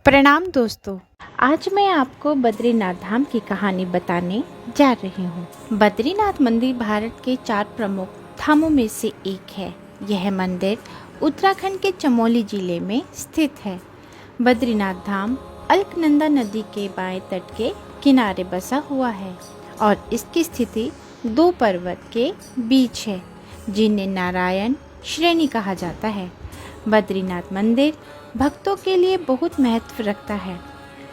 प्रणाम दोस्तों। आज मैं आपको बद्रीनाथ धाम की कहानी बताने जा रही हूँ। बद्रीनाथ मंदिर भारत के 4 प्रमुख धामों में से एक है। यह मंदिर उत्तराखंड के चमोली जिले में स्थित है। बद्रीनाथ धाम अलकनंदा नदी के बाएं तट के किनारे बसा हुआ है और इसकी स्थिति 2 पर्वत के बीच है, जिन्हें नारायण श्रेणी कहा जाता है। बद्रीनाथ मंदिर भक्तों के लिए बहुत महत्व रखता है।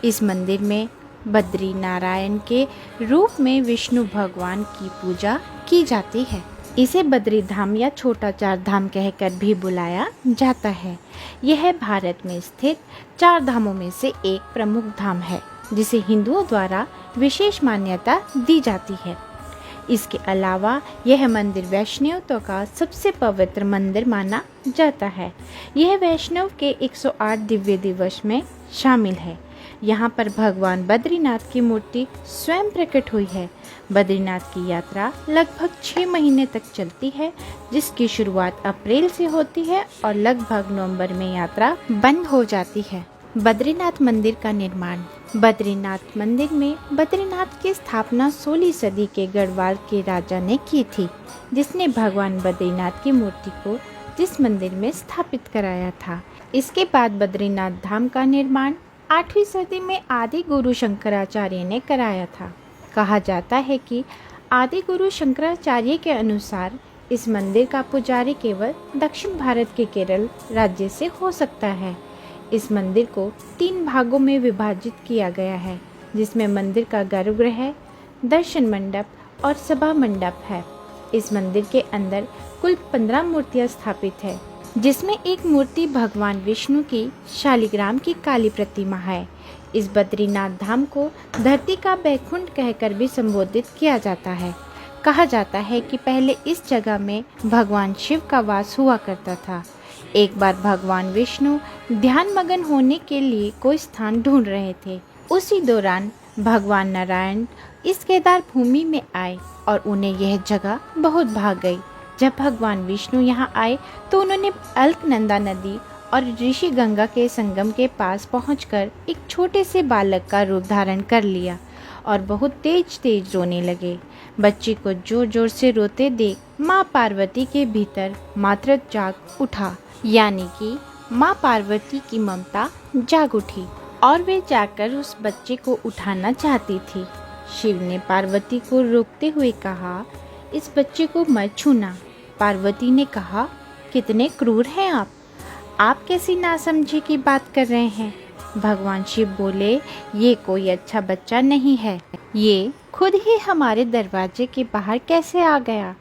इस मंदिर में बद्री नारायण के रूप में विष्णु भगवान की पूजा की जाती है। इसे बद्री धाम या छोटा 4 धाम कहकर भी बुलाया जाता है। यह भारत में स्थित 4 धामों में से एक प्रमुख धाम है, जिसे हिंदुओं द्वारा विशेष मान्यता दी जाती है। इसके अलावा यह मंदिर वैष्णवों का सबसे पवित्र मंदिर माना जाता है। यह वैष्णव के 108 दिव्य दिवस में शामिल है। यहाँ पर भगवान बद्रीनाथ की मूर्ति स्वयं प्रकट हुई है। बद्रीनाथ की यात्रा लगभग 6 महीने तक चलती है, जिसकी शुरुआत अप्रैल से होती है और लगभग नवंबर में यात्रा बंद हो जाती है। बद्रीनाथ मंदिर का निर्माण। बद्रीनाथ मंदिर में बद्रीनाथ की स्थापना 16वीं सदी के गढ़वाल के राजा ने की थी, जिसने भगवान बद्रीनाथ की मूर्ति को जिस मंदिर में स्थापित कराया था। इसके बाद बद्रीनाथ धाम का निर्माण 8वीं सदी में आदि गुरु शंकराचार्य ने कराया था। कहा जाता है कि आदि गुरु शंकराचार्य के अनुसार इस मंदिर का पुजारी केवल दक्षिण भारत के केरल राज्य से हो सकता है। इस मंदिर को 3 भागों में विभाजित किया गया है, जिसमें मंदिर का गर्भगृह, दर्शन मंडप और सभा मंडप है। इस मंदिर के अंदर कुल 15 मूर्तियां स्थापित है, जिसमें एक मूर्ति भगवान विष्णु की शालिग्राम की काली प्रतिमा है। इस बद्रीनाथ धाम को धरती का बैकुंठ कहकर भी संबोधित किया जाता है। कहा जाता है कि पहले इस जगह में भगवान शिव का वास हुआ करता था। एक बार भगवान विष्णु ध्यान मगन होने के लिए कोई स्थान ढूंढ रहे थे। उसी दौरान भगवान नारायण इस केदार भूमि में आए और उन्हें यह जगह बहुत भाग गई। जब भगवान विष्णु यहाँ आए तो उन्होंने अलकनंदा नदी और ऋषि गंगा के संगम के पास पहुंचकर एक छोटे से बालक का रूप धारण कर लिया और बहुत तेज तेज रोने लगे। बच्चे को जोर जोर से रोते देख माँ पार्वती के भीतर मातृत्व जाग उठा, यानी कि माँ पार्वती की ममता जाग उठी और वे जाकर उस बच्चे को उठाना चाहती थी। शिव ने पार्वती को रोकते हुए कहा, इस बच्चे को मत छूना। पार्वती ने कहा, कितने क्रूर हैं आप कैसी नासमझी की बात कर रहे हैं। भगवान शिव बोले, ये कोई अच्छा बच्चा नहीं है। ये खुद ही हमारे दरवाजे के बाहर कैसे आ गया।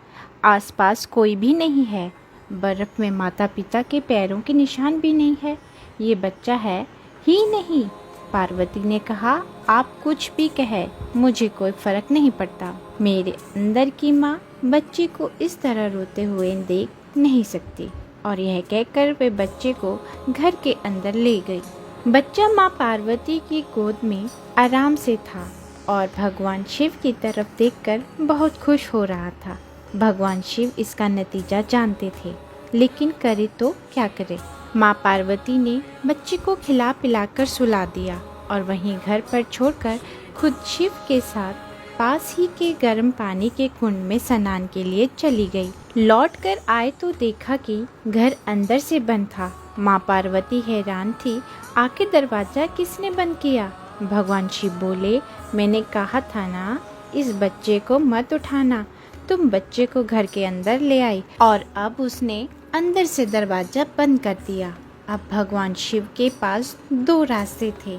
आसपास कोई भी नहीं है। बर्फ में माता पिता के पैरों के निशान भी नहीं है। ये बच्चा है ही नहीं। पार्वती ने कहा, आप कुछ भी कहे, मुझे कोई फर्क नहीं पड़ता। मेरे अंदर की माँ बच्चे को इस तरह रोते हुए देख नहीं सकती। और यह कहकर वे बच्चे को घर के अंदर ले गई। बच्चा माँ पार्वती की गोद में आराम से था और भगवान शिव की तरफ देखकर बहुत खुश हो रहा था। भगवान शिव इसका नतीजा जानते थे, लेकिन करे तो क्या करे। माँ पार्वती ने बच्चे को खिला पिलाकर सुला दिया और वहीं घर पर छोड़कर खुद शिव के साथ पास ही के गर्म पानी के कुंड में स्नान के लिए चली गई। लौट कर आए तो देखा कि घर अंदर से बंद था। माँ पार्वती हैरान थी, आखिर दरवाजा किसने बंद किया। भगवान शिव बोले, मैंने कहा था ना, इस बच्चे को मत उठाना। तुम बच्चे को घर के अंदर ले आई और अब उसने अंदर से दरवाजा बंद कर दिया। अब भगवान शिव के पास 2 रास्ते थे।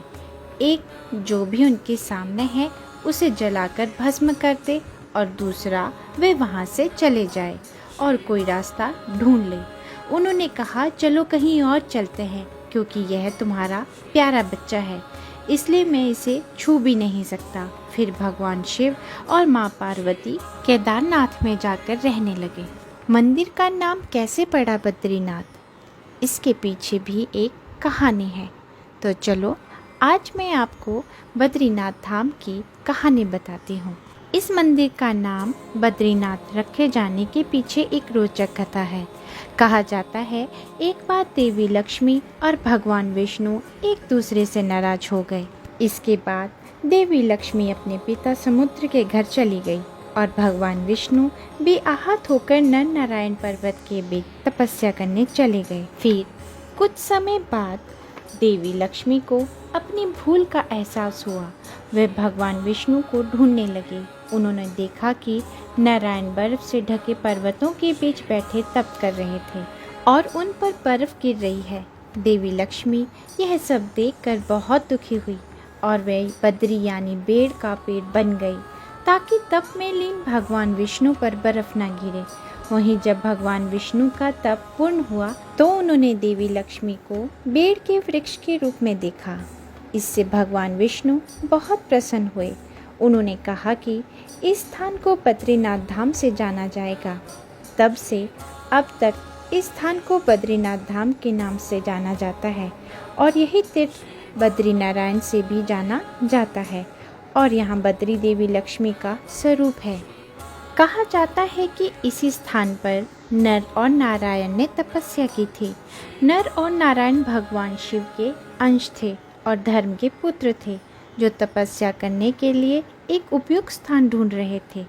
एक, जो भी उनके सामने है उसे जलाकर भस्म कर दे, और दूसरा, वे वहाँ से चले जाए और कोई रास्ता ढूंढ ले। उन्होंने कहा, चलो कहीं और चलते हैं, क्योंकि यह तुम्हारा प्यारा बच्चा है, इसलिए मैं इसे छू भी नहीं सकता। फिर भगवान शिव और माँ पार्वती केदारनाथ में जाकर रहने लगे। मंदिर का नाम कैसे पड़ा बद्रीनाथ, इसके पीछे भी एक कहानी है। तो चलो आज मैं आपको बद्रीनाथ धाम की कहानी बताती हूँ। इस मंदिर का नाम बद्रीनाथ रखे जाने के पीछे एक रोचक कथा है। कहा जाता है एक बार देवी लक्ष्मी और भगवान विष्णु एक दूसरे से नाराज हो गए। इसके बाद देवी लक्ष्मी अपने पिता समुद्र के घर चली गई और भगवान विष्णु भी आहत होकर नर नारायण पर्वत के बीच तपस्या करने चले गए। फिर कुछ समय बाद देवी लक्ष्मी को अपनी भूल का एहसास हुआ। वे भगवान विष्णु को ढूंढने लगे। उन्होंने देखा कि नारायण बर्फ से ढके पर्वतों के बीच बैठे तप कर रहे थे और उन पर बर्फ गिर रही है। देवी लक्ष्मी यह सब देखकर बहुत दुखी हुई और वे बद्री यानी बेड़ का पेड़ बन गई ताकि तप में लीन भगवान विष्णु पर बर्फ न गिरे। वहीं जब भगवान विष्णु का तप पूर्ण हुआ तो उन्होंने देवी लक्ष्मी को बेड़ के वृक्ष के रूप में देखा। इससे भगवान विष्णु बहुत प्रसन्न हुए। उन्होंने कहा कि इस स्थान को बद्रीनाथ धाम से जाना जाएगा। तब से अब तक इस स्थान को बद्रीनाथ धाम के नाम से जाना जाता है और यही तीर्थ बद्रीनारायण से भी जाना जाता है और यहाँ बद्री देवी लक्ष्मी का स्वरूप है। कहा जाता है कि इसी स्थान पर नर और नारायण ने तपस्या की थी। नर और नारायण भगवान शिव के अंश थे और धर्म के पुत्र थे जो तपस्या करने के लिए एक उपयुक्त स्थान ढूंढ रहे थे।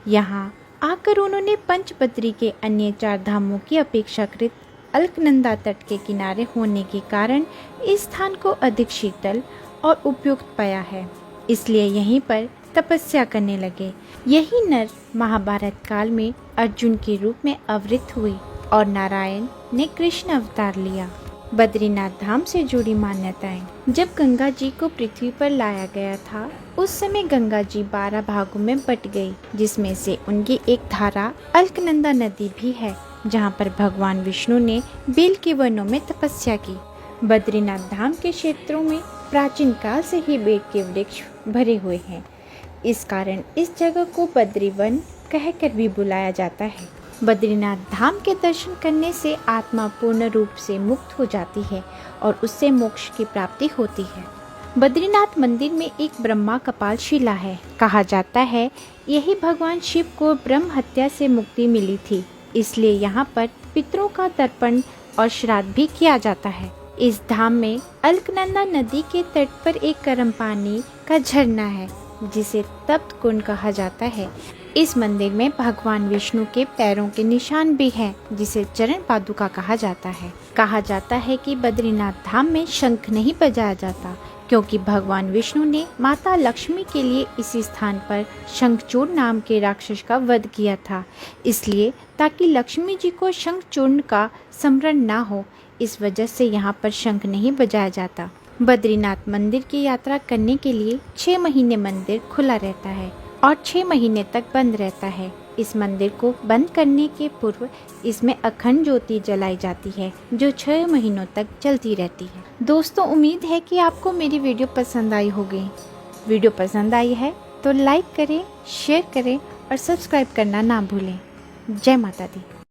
यहाँ आकर उन्होंने पंचबद्री के अन्य 4 धामों की अपेक्षाकृत अलकनंदा तट के किनारे होने के कारण इस स्थान को अधिक शीतल और उपयुक्त पाया है, इसलिए यहीं पर तपस्या करने लगे। यही नर महाभारत काल में अर्जुन के रूप में अवतरित हुए और नारायण ने कृष्ण अवतार लिया। बद्रीनाथ धाम से जुड़ी मान्यताएं। जब गंगा जी को पृथ्वी पर लाया गया था उस समय गंगा जी 12 भागों में बट गई, जिसमें से उनकी एक धारा अलकनंदा नदी भी है जहां पर भगवान विष्णु ने बेल के वनों में तपस्या की। बद्रीनाथ धाम के क्षेत्रों में प्राचीन काल से ही बेल के वृक्ष भरे हुए हैं। इस कारण इस जगह को बद्री वन कहकर भी बुलाया जाता है। बद्रीनाथ धाम के दर्शन करने से आत्मा पूर्ण रूप से मुक्त हो जाती है और उससे मोक्ष की प्राप्ति होती है। बद्रीनाथ मंदिर में एक ब्रह्मा कपाल शिला है। कहा जाता है यही भगवान शिव को ब्रह्म हत्या से मुक्ति मिली थी, इसलिए यहाँ पर पितरों का तर्पण और श्राद्ध भी किया जाता है। इस धाम में अलकनंदा नदी के तट पर एक गर्म पानी का झरना है जिसे तप्त कुंड कहा जाता है। इस मंदिर में भगवान विष्णु के पैरों के निशान भी हैं, जिसे चरण पादुका कहा जाता है। कहा जाता है कि बद्रीनाथ धाम में शंख नहीं बजाया जाता क्योंकि भगवान विष्णु ने माता लक्ष्मी के लिए इसी स्थान पर शंखचूड़ नाम के राक्षस का वध किया था, इसलिए ताकि लक्ष्मी जी को शंखचूड़ का स्मरण ना हो, इस वजह से यहाँ पर शंख नहीं बजाया जाता। बद्रीनाथ मंदिर की यात्रा करने के लिए 6 महीने मंदिर खुला रहता है और 6 महीने तक बंद रहता है। इस मंदिर को बंद करने के पूर्व इसमें अखंड ज्योति जलाई जाती है जो 6 महीनों तक जलती रहती है। दोस्तों, उम्मीद है कि आपको मेरी वीडियो पसंद आई होगी। वीडियो पसंद आई है तो लाइक करें, शेयर करें और सब्सक्राइब करना ना भूलें। जय माता दी।